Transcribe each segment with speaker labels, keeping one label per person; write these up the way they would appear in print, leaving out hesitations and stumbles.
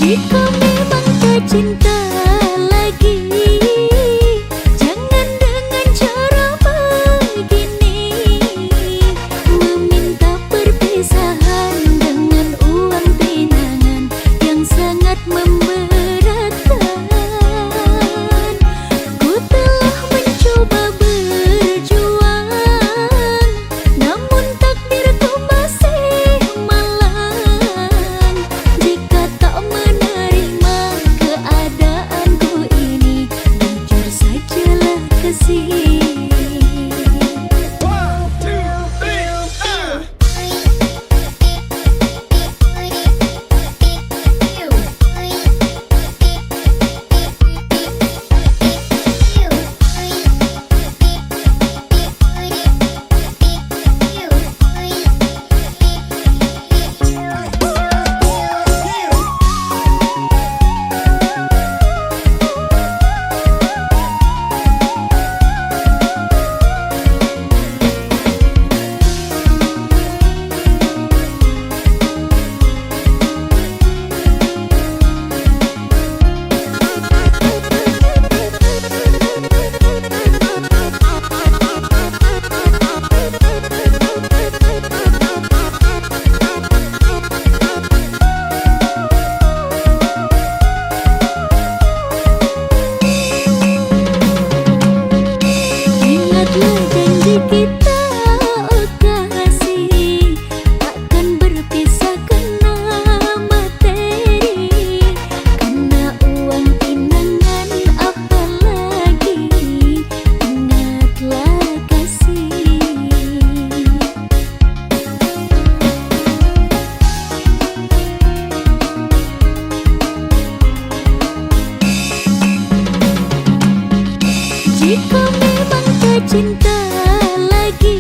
Speaker 1: Jika memang tak cinta lagi, jangan dengan cara begini, meminta perpisahan dengan uang pinangan yang sangat memberatkan. Ku telah mencoba berjuang, namun takdirku masih malang. Jika tak menerima keadaanku ini, jujur sajalah kasih. Ingatlah janji kita, oh kasih, takkan berpisah kena materi, kena uang pinangan apalagi. Ingatlah kasih. Jika memang tak cinta lagi,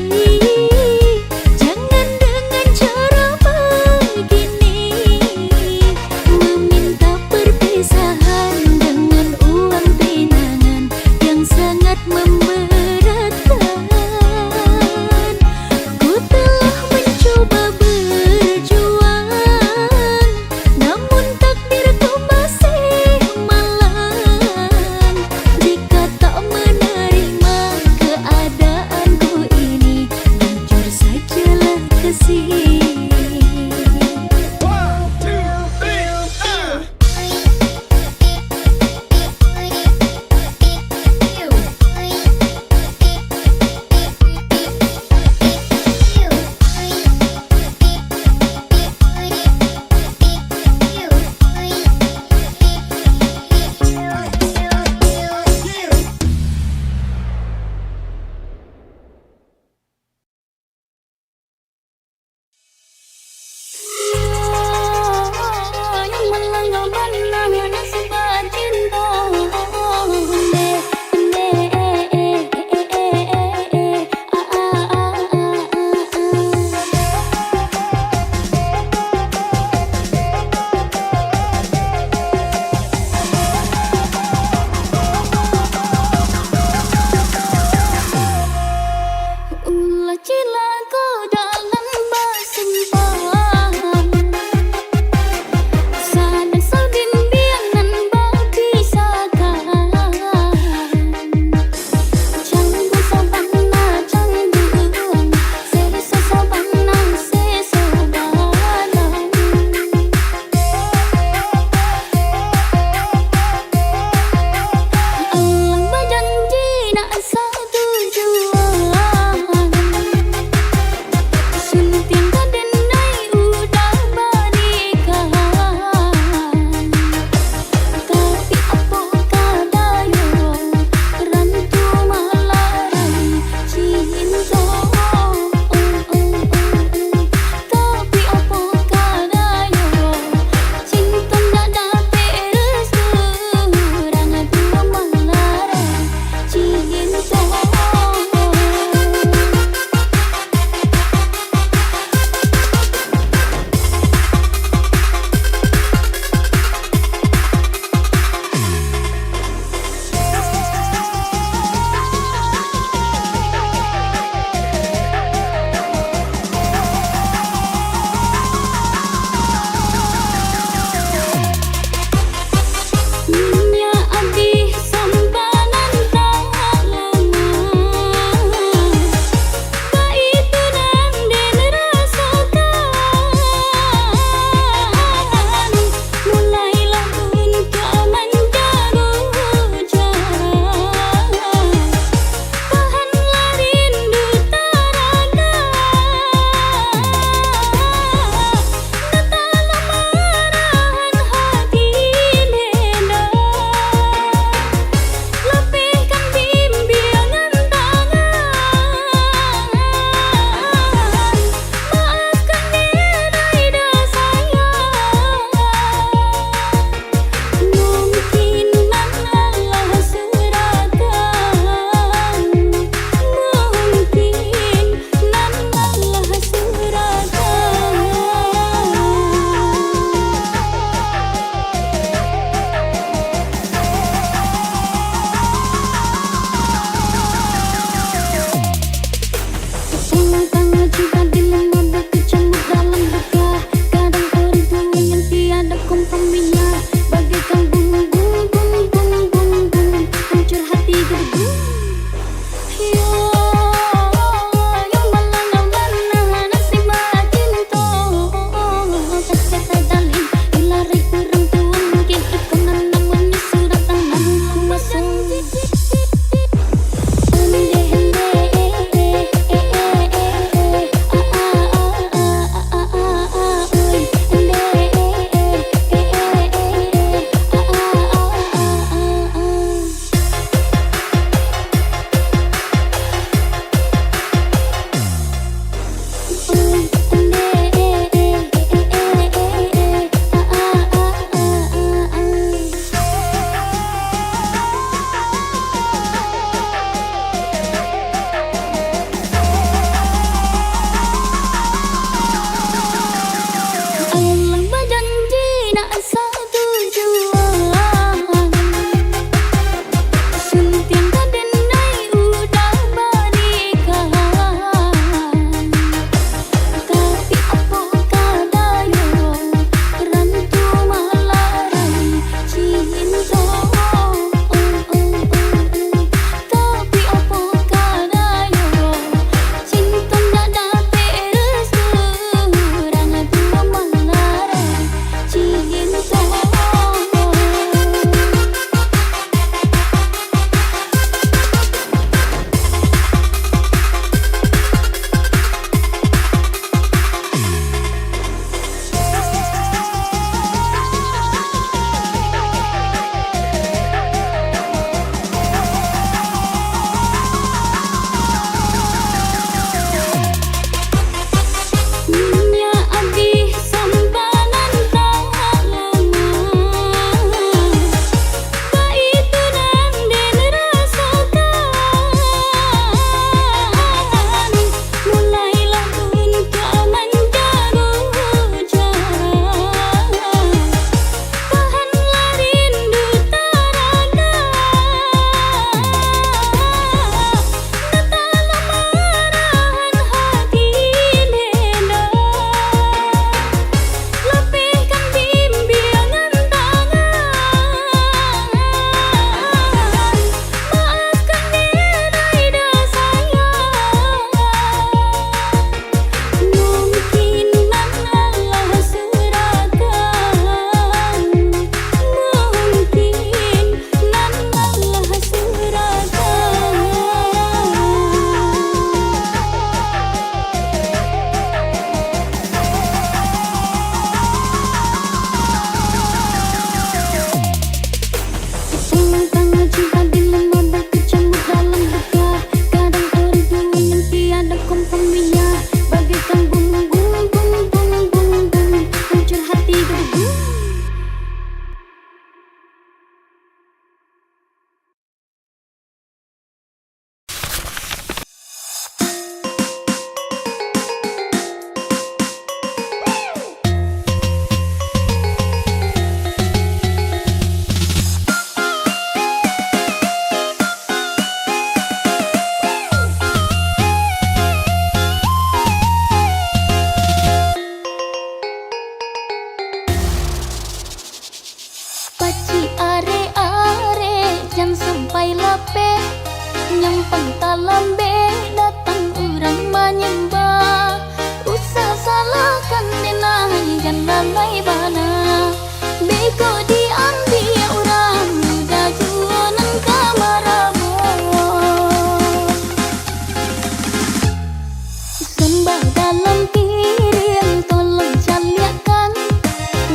Speaker 1: jangan dengan cara begini, meminta perpisahan dengan uang pinangan yang sangat memberatkan. Ku telah mencoba berjuang, namun takdirku masih malang. Jika tak menerima Nyampang tak lambe datang orang menyembah. Usah salahkan denai dan lalai bana. Bego diambil orang muda jualan kamarabo. Sembah dalam piring tolong caliakan.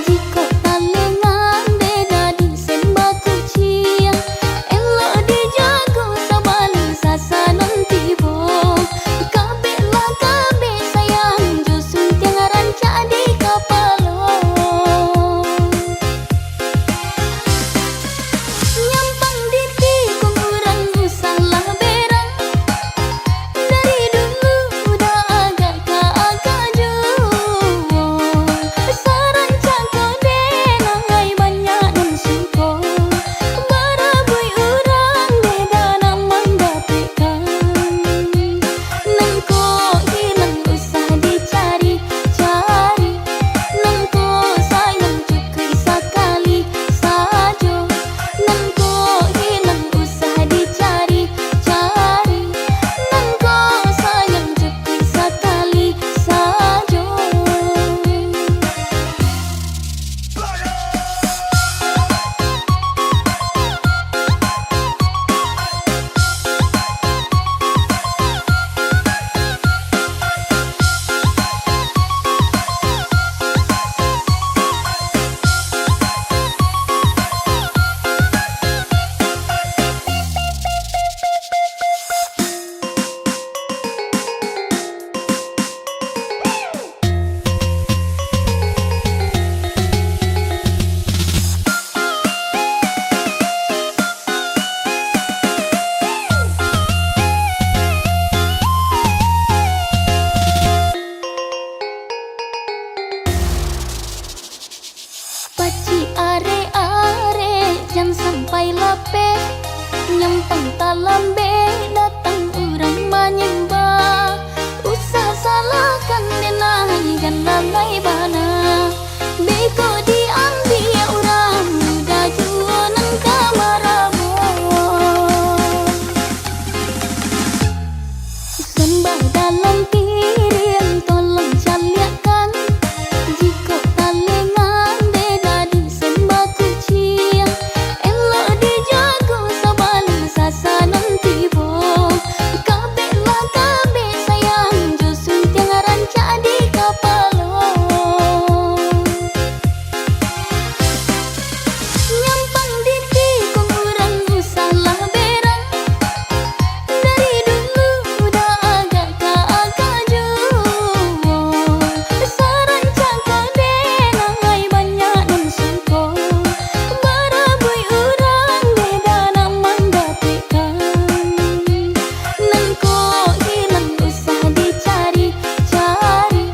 Speaker 1: Jika talengan beda disembah kucing. Elok dijago sabali sasanan tibo. Kabehlah kabeh sayang josun tiang rancak di kapalo. Nyampang diti kong urang usalah berang. Dari dulu udah agak keagaju. Sarancak kau denai banyak dan suko. Barabui urang beda naman dapekan. Nangko hilang usah dicari-cari. Nangko sayang cukup sekali saja. Nangko hilang usah dicari-cari. Nangko sayang cukup sekali saja. Paci are-are jangan sampai lapeh. Nyampang tak lambe datang orang menyembah. Usah salahkan denai dan lalai bana. Bego diambil orang muda jualan kamarabo. Sembah dalam piring tolong caliakan. Jika talengan beda disembah kucing. Elok dijago sabali sasanan tibo. Kabehlah kabeh sayang josun tiang rancak di kapalo. Nyampang diti kong urang usalah berang. Dari dulu udah agak keagaju. Sarancak kau denai banyak dan suko. Barabui urang beda naman dapekan. Nangko hilang usah dicari-cari.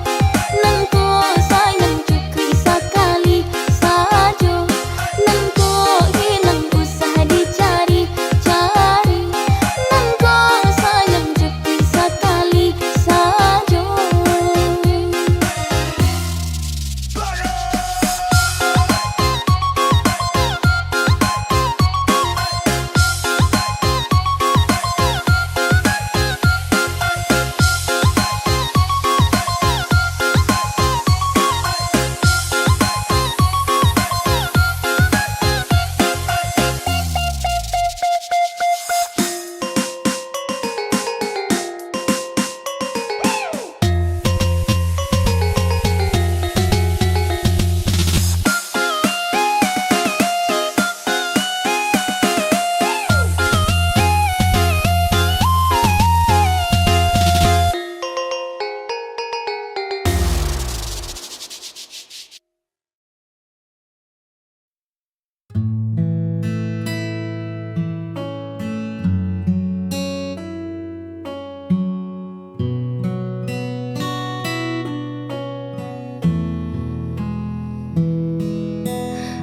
Speaker 1: Nangko sayang cukup sekali saja. Nangko hilang usah dicari-cari. Nangko sayang cukup sekali saja.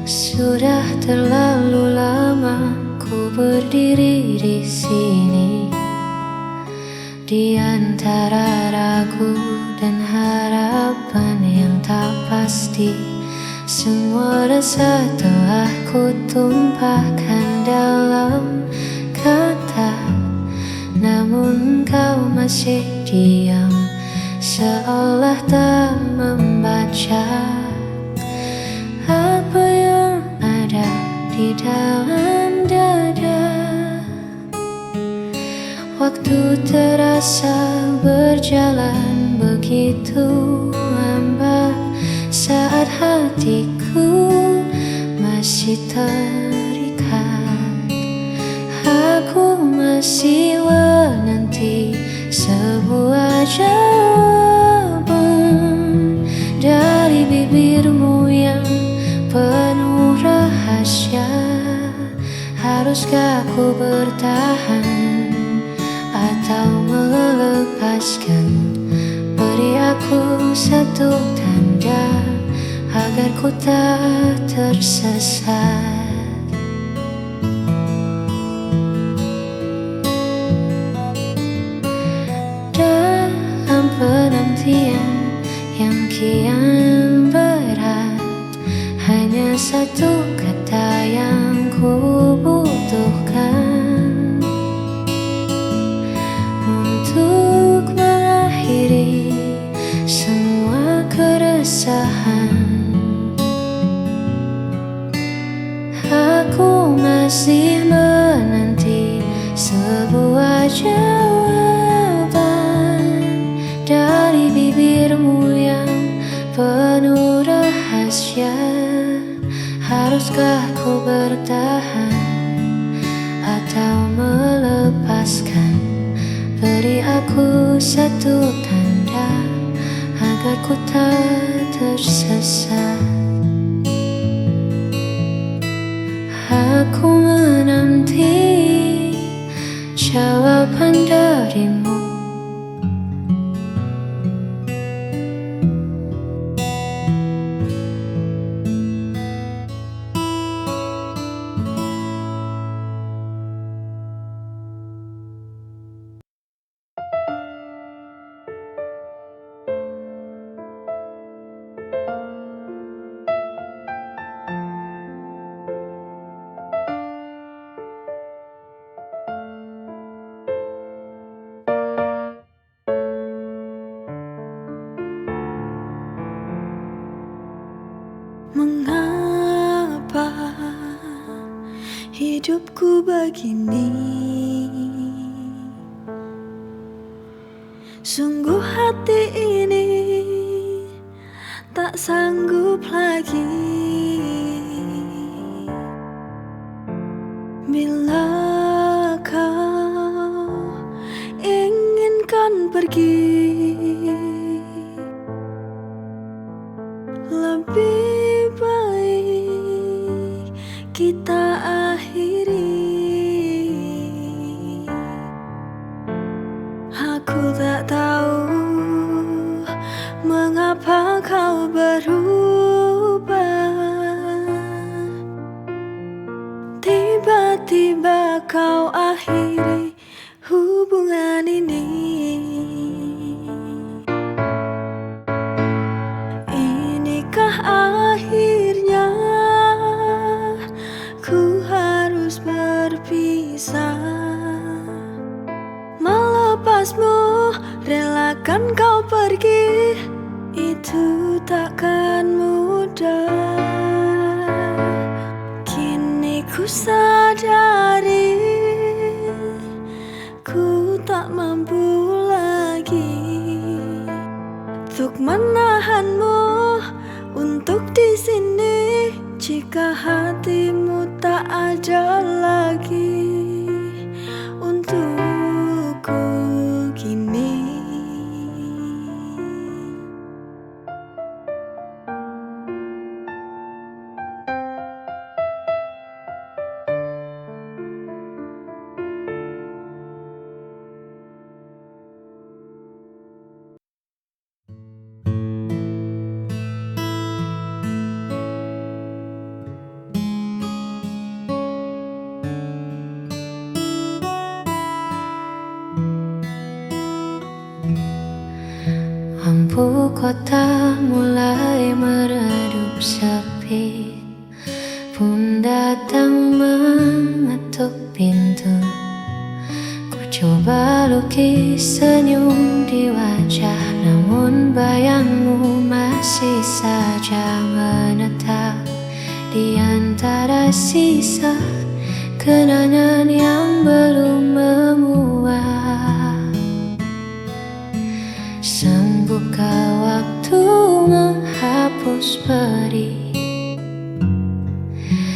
Speaker 2: Sudah terlalu lama ku berdiri di sini, di antara ragu dan harapan yang tak pasti. Semua rasa telah ku tumpahkan dalam kata, masih diam, seolah tak membaca apa yang ada di dalam dada. Waktu terasa berjalan begitu lambat saat hatiku masih terikat. Aku masih menanti sebuah jawaban dari bibirmu yang penuh rahasia. Haruskah ku bertahan atau melepaskan? Beri aku satu tanda agar ku tak tersesat. Dalam penantian yang kian berat, hanya satu kata yang ku butuhkan untuk mengakhiri semua keresahan. Aku masih menanti sebuah jawaban dari bibirmu yang penuh rahasia. Haruskah ku bertahan atau melepaskan? Beri aku satu tanda agar ku tak tersesat. Aku menanti jawaban darimu.
Speaker 1: Mengapa hidupku begini? Sungguh hati ini tak sanggup lagi. Bila kau inginkan pergi, lebih baik kita akhiri. Aku tak tahu mengapa kau berubah. Tiba-tiba kau akhiri hubungan ini. Inikah akhirnya ku harus berpisah? Melepasmu, relakan kau pergi, itu takkan mudah. Kini ku sadari ku tak mampu lagi untuk menahanmu untuk di sini. Jika hatimu tak ada lagi untukku kini.
Speaker 2: Lampu kota mulai meredup sepi, pun datang mengetuk pintu. Ku coba lukis senyum di wajah, namun bayangmu masih saja menetap di antara sisa kenangan yang belum memuak. Sembuhkah waktu menghapus pedih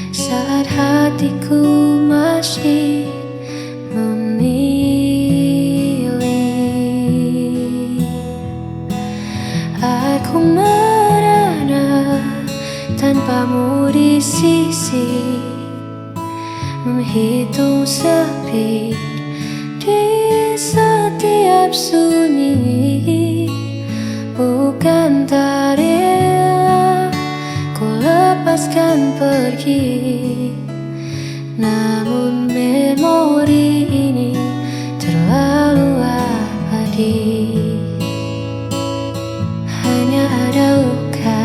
Speaker 2: saat hatiku masih memilih? Aku merana tanpamu di sisi, menghitung sepi di setiap sunyi. Bukan tak rela ku lepaskan pergi, namun memori ini terlalu abadi. Hanya ada luka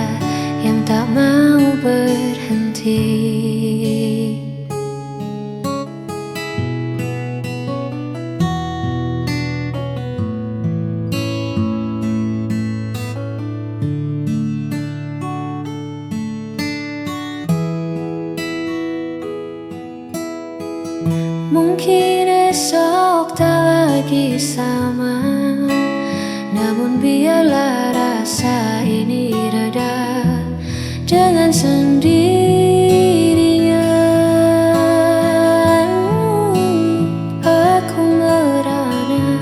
Speaker 2: yang tak mau berhenti. Mungkin esok tak lagi sama, namun biarlah rasa ini reda dengan sendirinya. Aku merana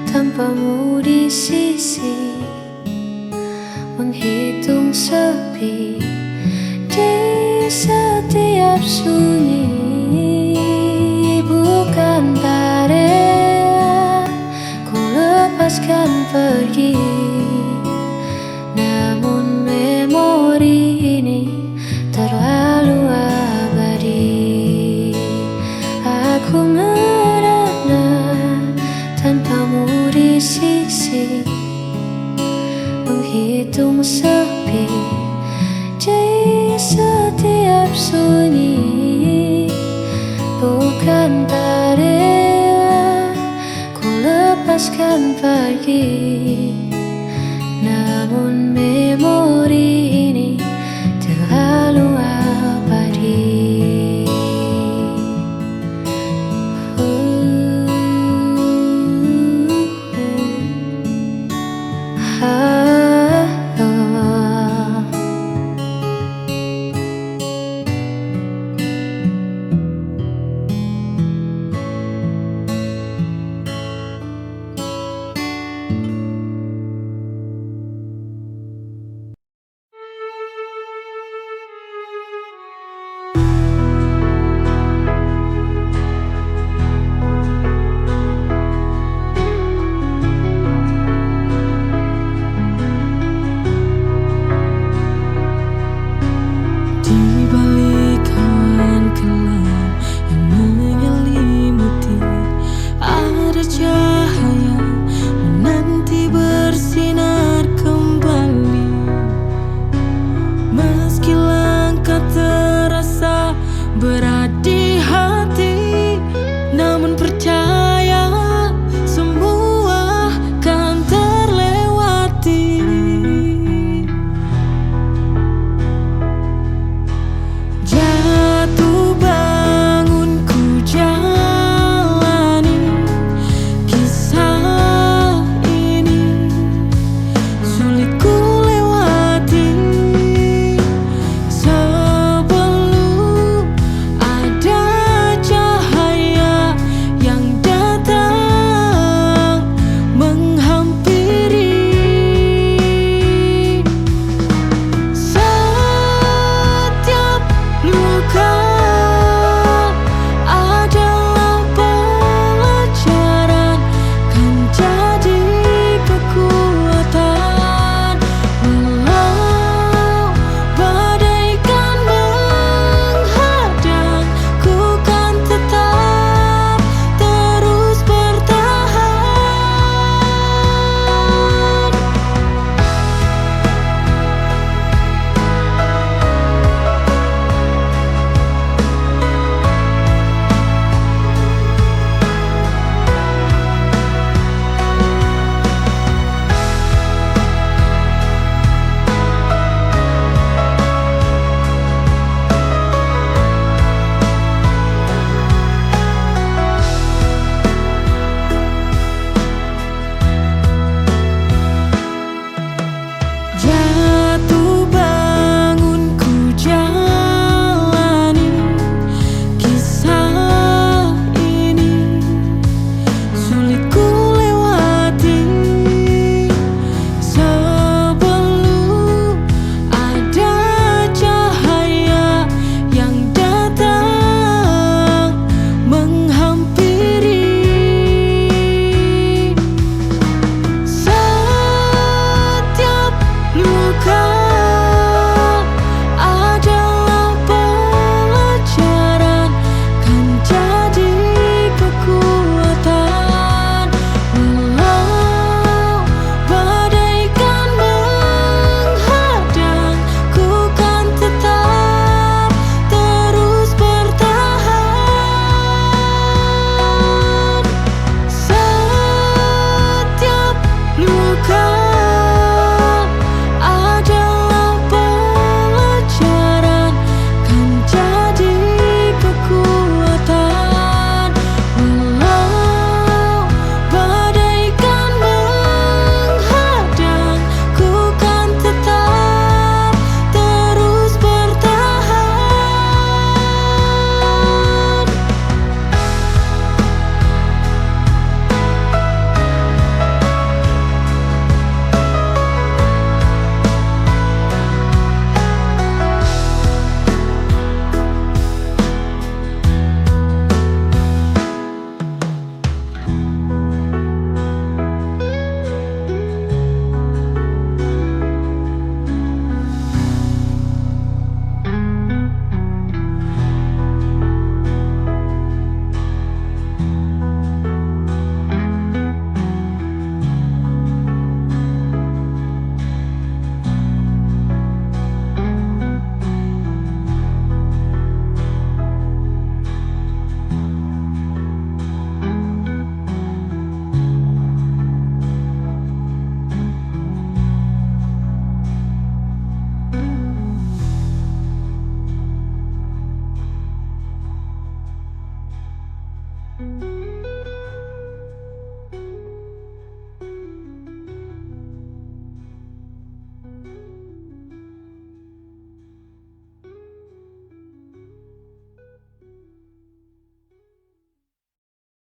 Speaker 2: tanpamu di sisi, menghitung sepi di setiap sunyi. Bukan tak rela ku lepaskan pergi, namun memori ini terlalu abadi. Aku merana tanpamu di sisi, menghitung sepi di setiap sunyi. Bukan tak rela ku lepaskan pergi, namun memori ini terlalu abadi.
Speaker 1: But